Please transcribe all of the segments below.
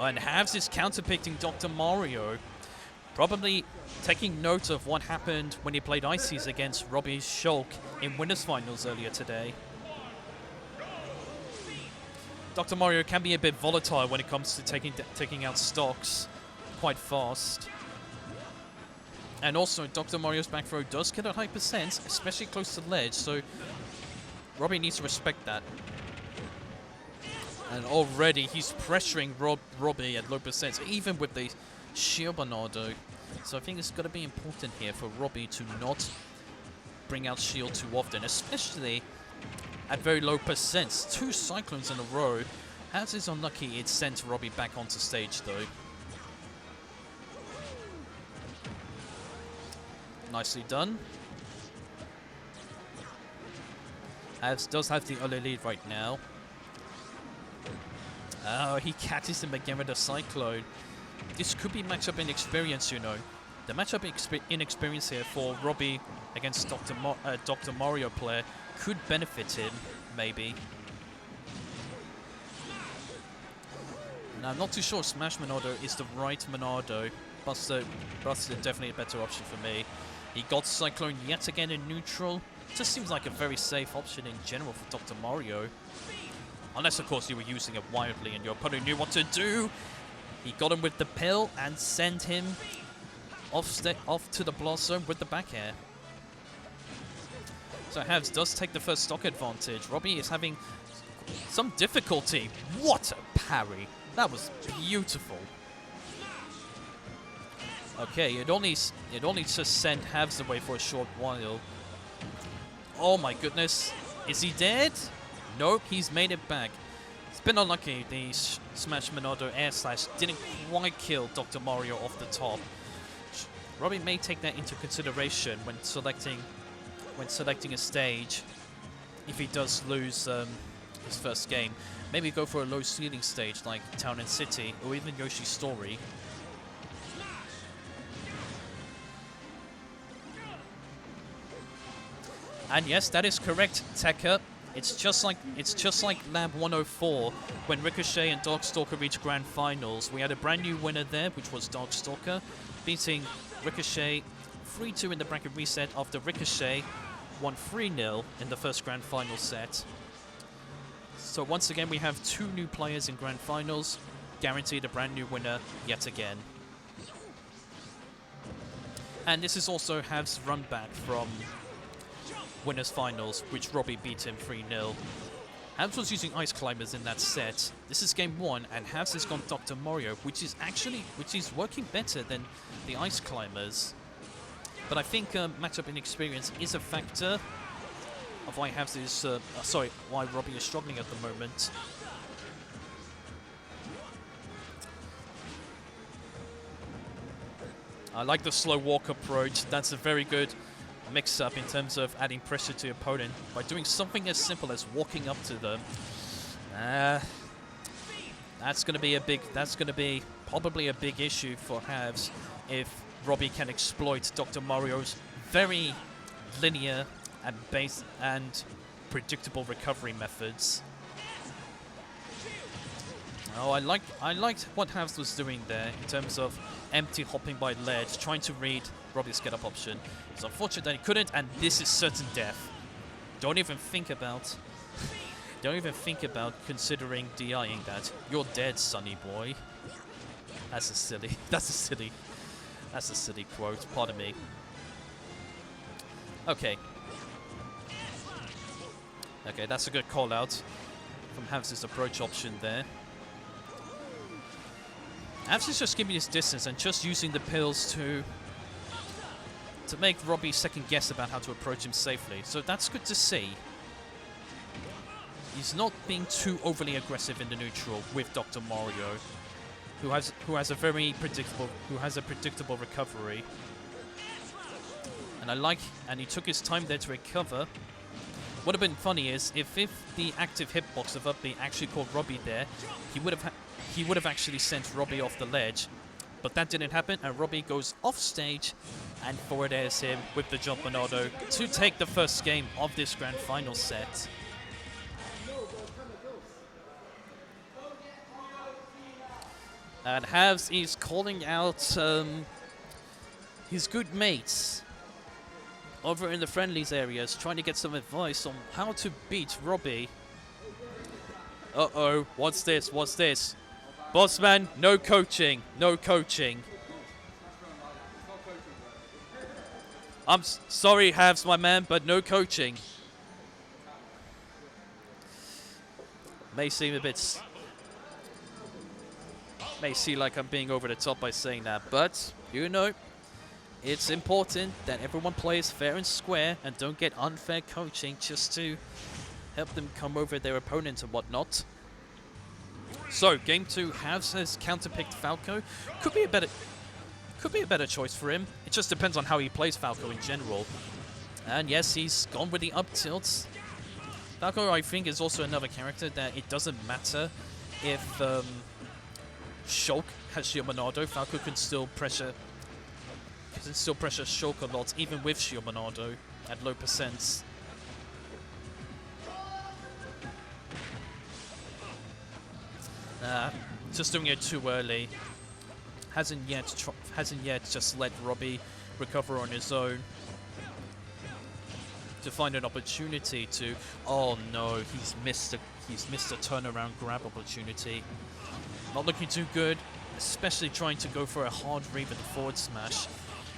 And HAFZ is counterpicking Dr. Mario. Probably taking note of what happened when he played Ices against Robbie Shulk in winners finals earlier today. Dr. Mario can be a bit volatile when it comes to taking out stocks quite fast. And also, Dr. Mario's back throw does get a high percent, especially close to the ledge, so Robbie needs to respect that. And already he's pressuring Robbie at low percents, even with the shield Bernardo. So I think it's got to be important here for Robbie to not bring out shield too often, especially at very low percents. 2 cyclones in a row. HAFZ is unlucky it sent Robbie back onto stage though. Nicely done. HAFZ does have the early lead right now. Oh, he catches him again with a cyclone. This could be matchup inexperience, you know. The matchup inexperience here for Robbie against Dr. Mario player could benefit him, maybe. Now, I'm not too sure Smash Monado is the right Monado. Buster definitely a better option for me. He got Cyclone yet again in neutral. Just seems like a very safe option in general for Dr. Mario. Unless, of course, you were using it wildly and your opponent knew what to do. He got him with the pill and sent him off to the Blossom with the back air. So HAFZ does take the first stock advantage. Robbie is having some difficulty. What a parry. That was beautiful. Okay, it only just sent HAFZ away for a short while. Oh my goodness. Is he dead? Nope, he's made it back. It's been unlucky. The Smash Monado air slash didn't quite kill Dr. Mario off the top. Robbie may take that into consideration when selecting a stage. If he does lose his first game, maybe go for a low ceiling stage like Town and City or even Yoshi's Story. And yes, that is correct, Tekka. It's just like Lab 104 when Ricochet and Darkstalker reached Grand Finals. We had a brand new winner there, which was Darkstalker, beating Ricochet 3-2 in the bracket reset after Ricochet won 3-0 in the first Grand Final set. So once again, we have 2 new players in Grand Finals, guaranteed a brand new winner yet again. And this is also HAFZ's run back from winners finals, which Robbie beat him 3-0. HAFZ was using Ice Climbers in that set. This is game 1, and HAFZ has gone Dr. Mario, which is working better than the Ice Climbers. But I think matchup inexperience is a factor of why HAFZ is, why Robbie is struggling at the moment. I like the slow walk approach. That's a very good mix-up in terms of adding pressure to your opponent by doing something as simple as walking up to them. That's going to be probably a big issue for HAFZ if Robbie can exploit Dr. Mario's very linear and predictable recovery methods. Oh, I liked what HAFZ was doing there in terms of empty hopping by ledge, trying to read Robbie's get-up option. It's unfortunate that he couldn't, and this is certain death. Don't even think about considering DIing that. You're dead, sonny boy. That's a silly quote. Pardon me. Okay. Okay, that's a good call out from HAFZ's approach option there. HAFZ is just giving his distance and just using the pills to make Robbie second guess about how to approach him safely. So that's good to see. He's not being too overly aggressive in the neutral with Dr. Mario, who has a predictable recovery. And he took his time there to recover. What would have been funny is if the active hitbox of Uppy actually caught Robbie there, he would have actually sent Robbie off the ledge. But that didn't happen, and Robbie goes off stage and forward airs him with the jump Monado to take the first game of this Grand Final set. And HAFZ is calling out his good mates over in the friendlies areas, trying to get some advice on how to beat Robbie. Uh-oh, what's this? What's this? Bossman, no coaching. No coaching. I'm sorry, HAFZ, my man, but no coaching. May seem a bit... May seem like I'm being over the top by saying that, but, you know, it's important that everyone plays fair and square and don't get unfair coaching just to help them come over their opponent and whatnot. So, game 2, HAFZ has counterpicked Falco. Could be a better choice for him. It just depends on how he plays Falco in general. And yes, he's gone with the up tilts. Falco, I think, is also another character that it doesn't matter if Shulk has Shield Monado. Falco can still pressure Shulk a lot, even with Shield Monado at low percents. Just doing it too early. Hasn't yet just let Robbie recover on his own to find an opportunity to. Oh no, he's missed a turnaround grab opportunity. Not looking too good, especially trying to go for a hard reave and forward smash.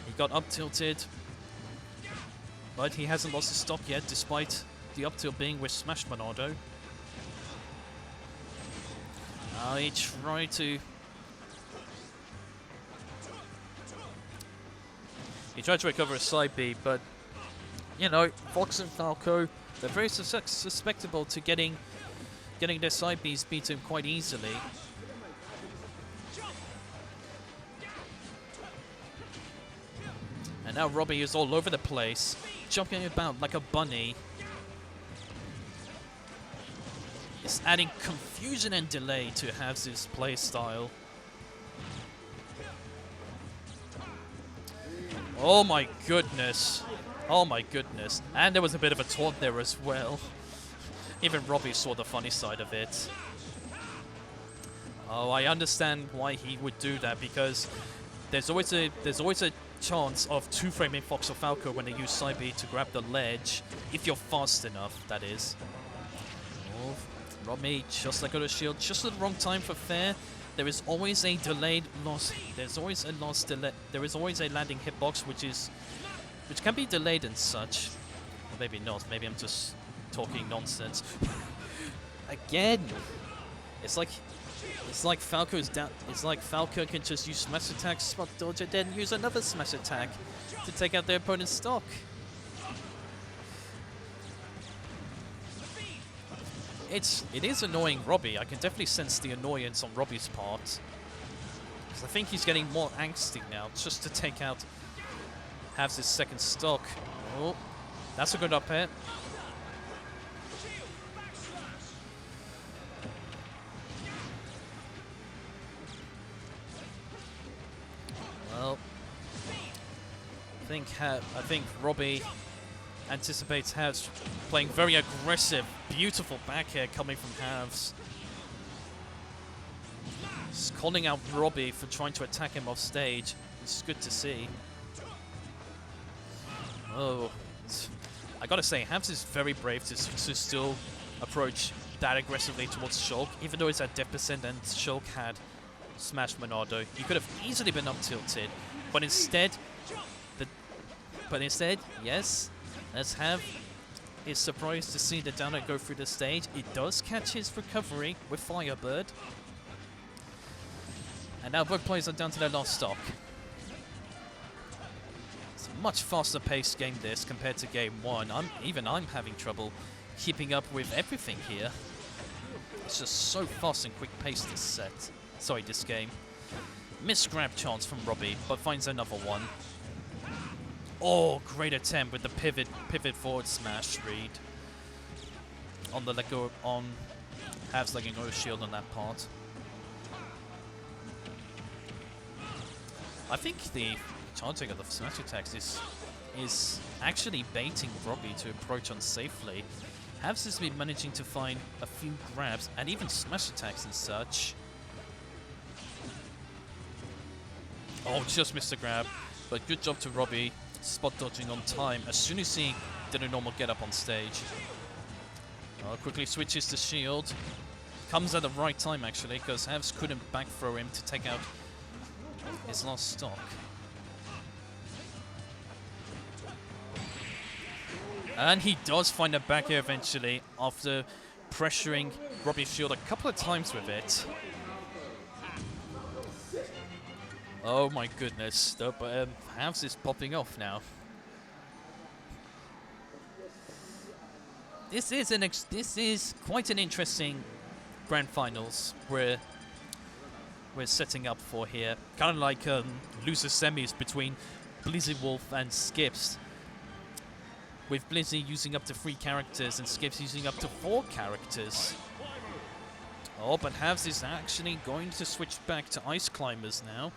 He got up tilted, but he hasn't lost his stock yet, despite the up tilt being with Smash Monado. He tried to. He tried to recover a side B, but you know, Fox and Falco, they're very susceptible to getting their side Bs beaten quite easily. And now Robbie is all over the place, jumping about like a bunny. It's adding confusion and delay to HAFZ's playstyle. Oh my goodness. Oh my goodness. And there was a bit of a taunt there as well. Even Robbie saw the funny side of it. Oh, I understand why he would do that, because there's always a chance of two-framing Fox or Falco when they use side B to grab the ledge, if you're fast enough, that is. Oh, Robbie just let go of the shield, just at the wrong time for fair. There is always a delayed loss. There's always a loss delay. There is always a landing hitbox, which can be delayed and such. Or maybe not. Maybe I'm just talking nonsense. Again, it's like Falco's down. It's like Falco can just use smash attack, spot dodge, and then use another smash attack to take out their opponent's stock. It is annoying Robbie. I can definitely sense the annoyance on Robbie's part, because I think he's getting more angsty now, just to take out HAFZ's second stock. Oh, that's a good up hit. Well, I think Robbie anticipates HAFZ playing very aggressive, beautiful back air coming from HAFZ. Just calling out Robbie for trying to attack him off stage. It's good to see. Oh, I gotta say, HAFZ is very brave to still approach that aggressively towards Shulk, even though it's at death percent and Shulk had Smash Monado. You could have easily been up tilted, but instead, yes, let's have is surprised to see the downer go through the stage. It does catch his recovery with Firebird. And now both players are down to their last stock. It's a much faster paced game this compared to game 1. I'm having trouble keeping up with everything here. It's just so fast and quick paced this game. Missed grab chance from Robbie, but finds another one. Oh, great attempt with the pivot forward smash read on the let-go on HAFZ letting go shield on that part. I think the charging of the smash attacks is actually baiting Robbie to approach unsafely. HAFZ has been managing to find a few grabs and even smash attacks and such. Oh, just missed the grab. But good job to Robbie, spot dodging on time as soon as he did a normal get up on stage. Oh, quickly switches to shield. Comes at the right time actually, because HAFZ couldn't back throw him to take out his last stock. And he does find a back air eventually after pressuring Robbie's shield a couple of times with it. Oh my goodness, HAFZ is popping off now. This is quite an interesting grand finals we're setting up for here. Kind of like loser semis between Blizzy Wolf and Skips. With Blizzy using up to 3 characters and Skips using up to 4 characters. Oh, but HAFZ is actually going to switch back to Ice Climbers now.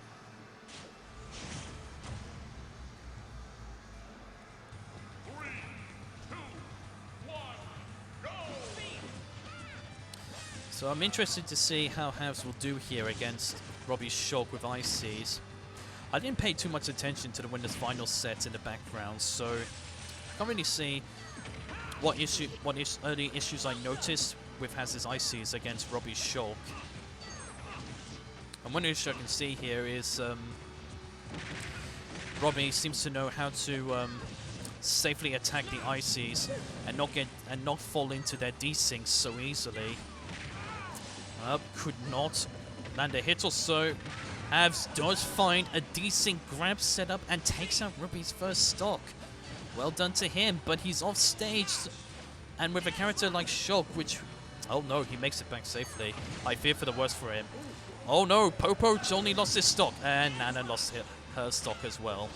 So I'm interested to see how HAFZ will do here against Robbie's Shulk with ICs. I didn't pay too much attention to the winners final set in the background, so I can't really see what early issues I noticed with HAFZ's ICs against Robbie's Shulk. And one issue I can see here is Robbie seems to know how to safely attack the ICs and not fall into their desyncs so easily. Could not land a hit or so. HAFZ does find a desync grab setup and takes out Robbie's first stock. Well done to him, but he's off stage. And with a character like Shulk, which... Oh no, he makes it back safely. I fear for the worst for him. Oh no, Popo's only lost his stock. And Nana lost her stock as well.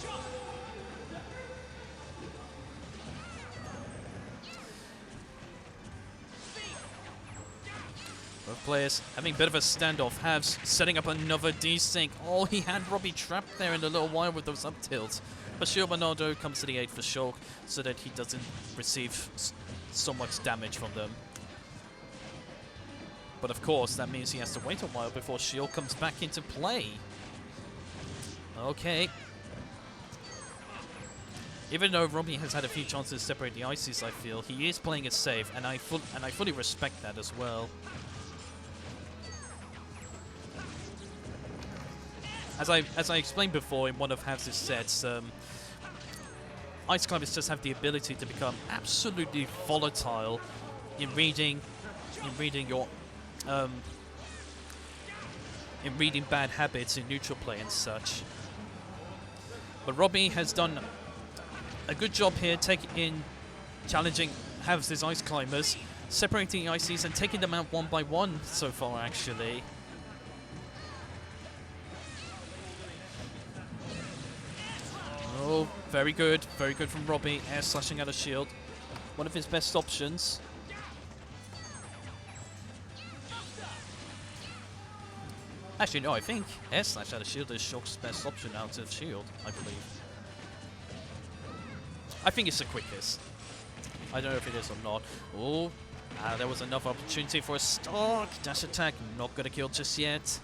Both players having a bit of a standoff. HAFZ setting up another desync. Oh, he had Robbie trapped there in a little while with those up tilts. But Shield Bernardo comes to the aid for Shulk so that he doesn't receive so much damage from them. But of course, that means he has to wait a while before Shield comes back into play. Okay. Even though Robbie has had a few chances to separate the ICs, I feel, he is playing it safe, and I fully respect that as well. As I explained before in one of HAFZ's sets, Ice Climbers just have the ability to become absolutely volatile in reading bad habits in neutral play and such. But Robbie has done a good job here, challenging HAFZ's Ice Climbers, separating the ICs and taking them out one by one so far, actually. Oh, very good from Robbie, air slashing out a shield. One of his best options. Actually, no, I think air slash out of shield is Shulk's best option out of shield, I believe. I think it's the quickest. I don't know if it is or not. Oh, there was another opportunity for a stock. Dash attack, not going to kill just yet.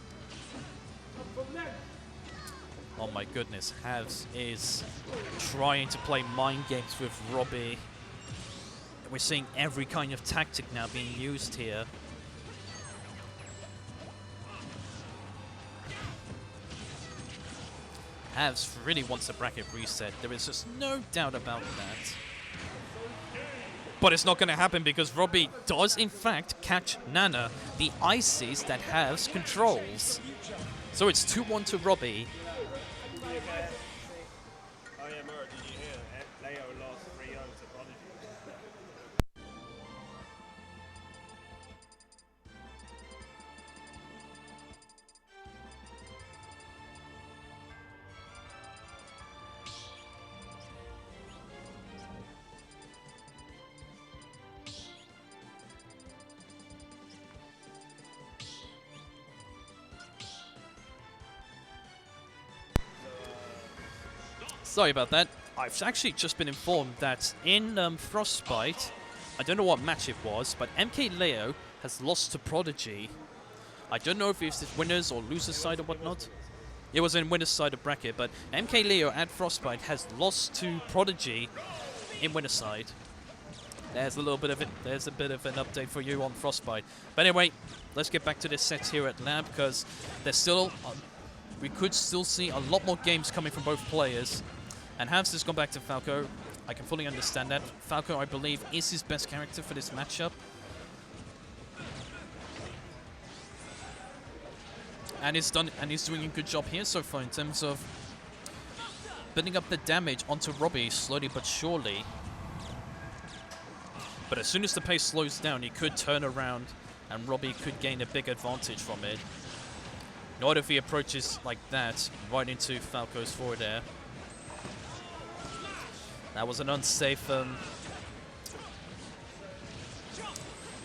Oh my goodness, HAFZ is trying to play mind games with Robbie. We're seeing every kind of tactic now being used here. HAFZ really wants a bracket reset. There is just no doubt about that. But it's not going to happen because Robbie does in fact catch Nana, the ICs that HAFZ controls. So it's 2-1 to Robbie. Sorry about that. I've actually just been informed that in Frostbite, I don't know what match it was, but MK Leo has lost to Prodigy. I don't know if it's winners or losers side or whatnot. It was in winner's side of bracket, but MK Leo at Frostbite has lost to Prodigy in winner's side. There's a little bit of it. There's a bit of an update for you on Frostbite. But anyway, let's get back to this set here at Lab, because there's still we could still see a lot more games coming from both players. And HAFZ has gone back to Falco. I can fully understand that. Falco, I believe, is his best character for this matchup. And he's doing a good job here so far in terms of building up the damage onto Robbie slowly but surely. But as soon as the pace slows down, he could turn around and Robbie could gain a big advantage from it. Not if he approaches like that, right into Falco's forward air. That was an unsafe...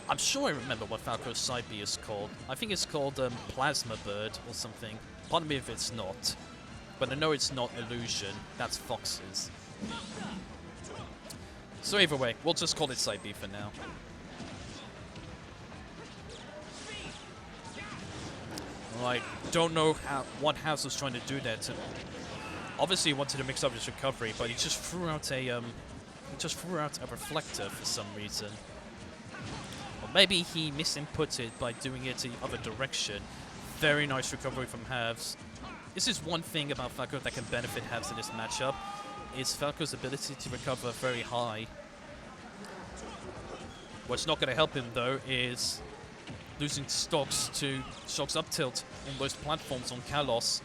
I'm sure I remember what Falco's side B is called. I think it's called Plasma Bird or something. Pardon me if it's not. But I know it's not Illusion. That's Fox's. So either way, we'll just call it side B for now. I don't know what HAFZ was trying to do there. Obviously, he wanted to mix up his recovery, but he just threw out a reflector for some reason. Or maybe he misinputted by doing it the other direction. Very nice recovery from HAFZ. This is one thing about Falco that can benefit HAFZ in this matchup, is Falco's ability to recover very high. What's not going to help him though is losing stocks up tilt in those platforms on Kalos.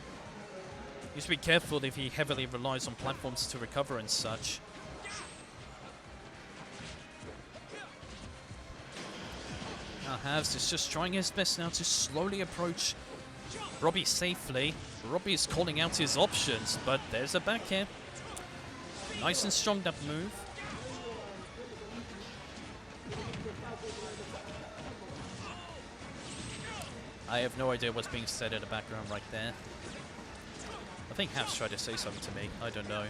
He needs to be careful if he heavily relies on platforms to recover and such. Now HAFZ is just trying his best now to slowly approach Robbie safely. Robbie is calling out his options, but there's a back air. Nice and strong, that move. I have no idea what's being said in the background right there. I think HAFZ tried to say something to me. I don't know.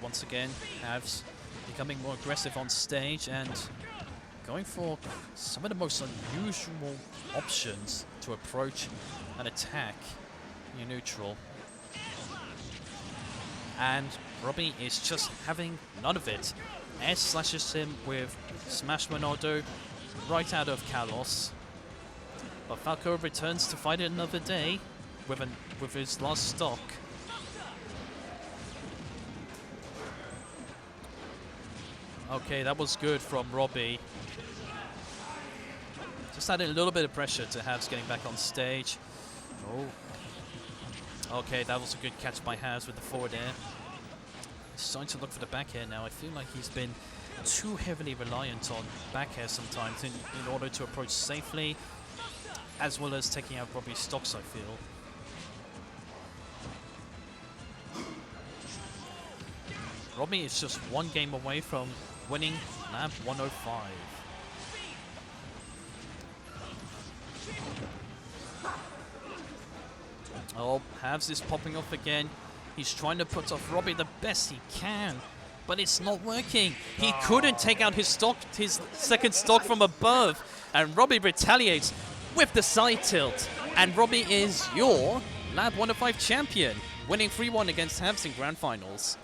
Once again, HAFZ becoming more aggressive on stage and going for some of the most unusual options to approach and attack your neutral. And Robbie is just having none of it. Air slashes him with Smash Monado right out of Kalos. But Falco returns to fight it another day with his last stock. Okay, that was good from Robbie. Just adding a little bit of pressure to HAFZ getting back on stage. Oh. Okay, that was a good catch by HAFZ with the forward air. He's starting to look for the back air now. I feel like he's been too heavily reliant on back air sometimes in order to approach safely, as well as taking out Robbie's stocks, I feel. Robbie is just one game away from winning Lab 105. Oh, HAFZ is popping off again. He's trying to put off Robbie the best he can, but it's not working. He couldn't take out his second stock from above, and Robbie retaliates with the side tilt. And Robbie is your Lab 105 champion, winning 3-1 against HAFZ in Grand Finals.